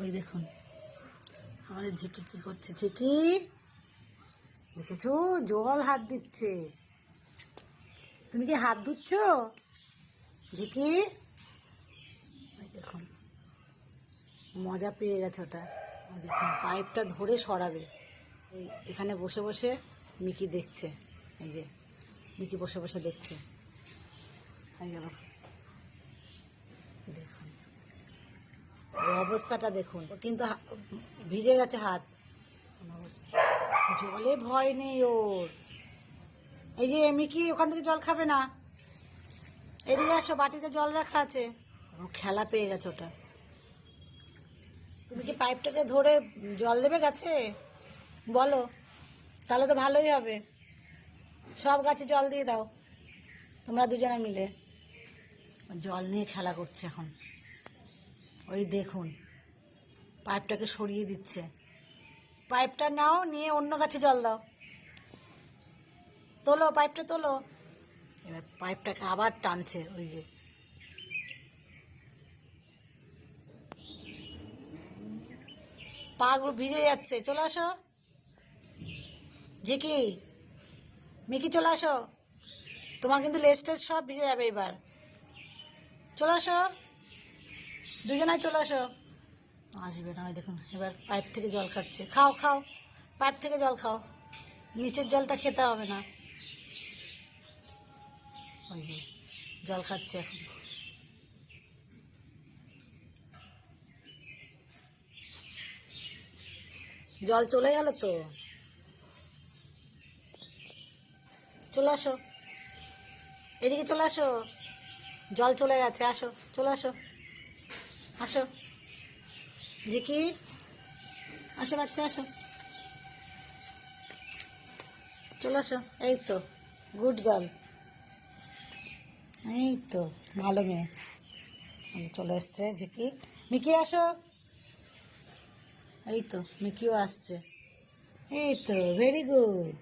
ওই দেখুন আমাদের ঝিকি কি করছে। ঝিকি দেখেছো জল হাত দিচ্ছে। তুমি কি হাত ধুচ্ছ ঝিকি? ওই দেখুন মজা পেয়ে গেছে ওটা। ওই দেখুন পাইপটা ধরে সরাবে। এই এখানে বসে বসে মিকি দেখছে। এই যে মিকি বসে বসে দেখছে। এই গেল দেখুন ওর অবস্থাটা দেখুন। ও কিন্তু ভিজে গেছে হাত। জলে ভয় নেই ওর। এই যে মিকি ওখান থেকে জল খাবে না, এদিকে আসো, বাটিতে জল রাখা আছে। ও খেলা পেয়ে গেছে ওটা। তুমি কি পাইপটাকে ধরে জল দেবে গাছে? বলো, তাহলে তো ভালোই হবে। সব গাছে জল দিয়ে দাও তোমরা দুজনে মিলে। জল নিয়ে খেলা করছে এখন। ওই দেখুন পাইপটাকে সরিয়ে দিচ্ছে। পাইপটা নাও, নিয়ে অন্য গাছে জল দাও। তোলো পাইপটা তোলো। এবার পাইপটাকে আবার টানছে। ওই যে পাগুলো ভিজে যাচ্ছে। চলে আসো ঝিকি, মিকি চলে আসো। তোমার কিন্তু লেজ টেজ সব ভিজে যাবে এবার। চলে আসো দুজনাই, চলে আসো। আসবে না। ওই দেখুন এবার পাইপ থেকে জল খাচ্ছে। খাও খাও, পাইপ থেকে জল খাও, নিচের জলটা খেতে হবে না। ওই যে জল খাচ্ছে এখন। জল চলে গেল তো। চলে আসো এদিকে, চলে আসো। জল চলে গেছে, আসো চলে আসো। আসো ঝিকি, আসো বাচ্চা আসো, চলে আসো। এই তো গুড গার্ল, এই তো ভালো মেয়ে। চলে এসছে ঝিকি। মিকি আসো। এই তো মিকিও আসছে। এই তো ভেরি গুড।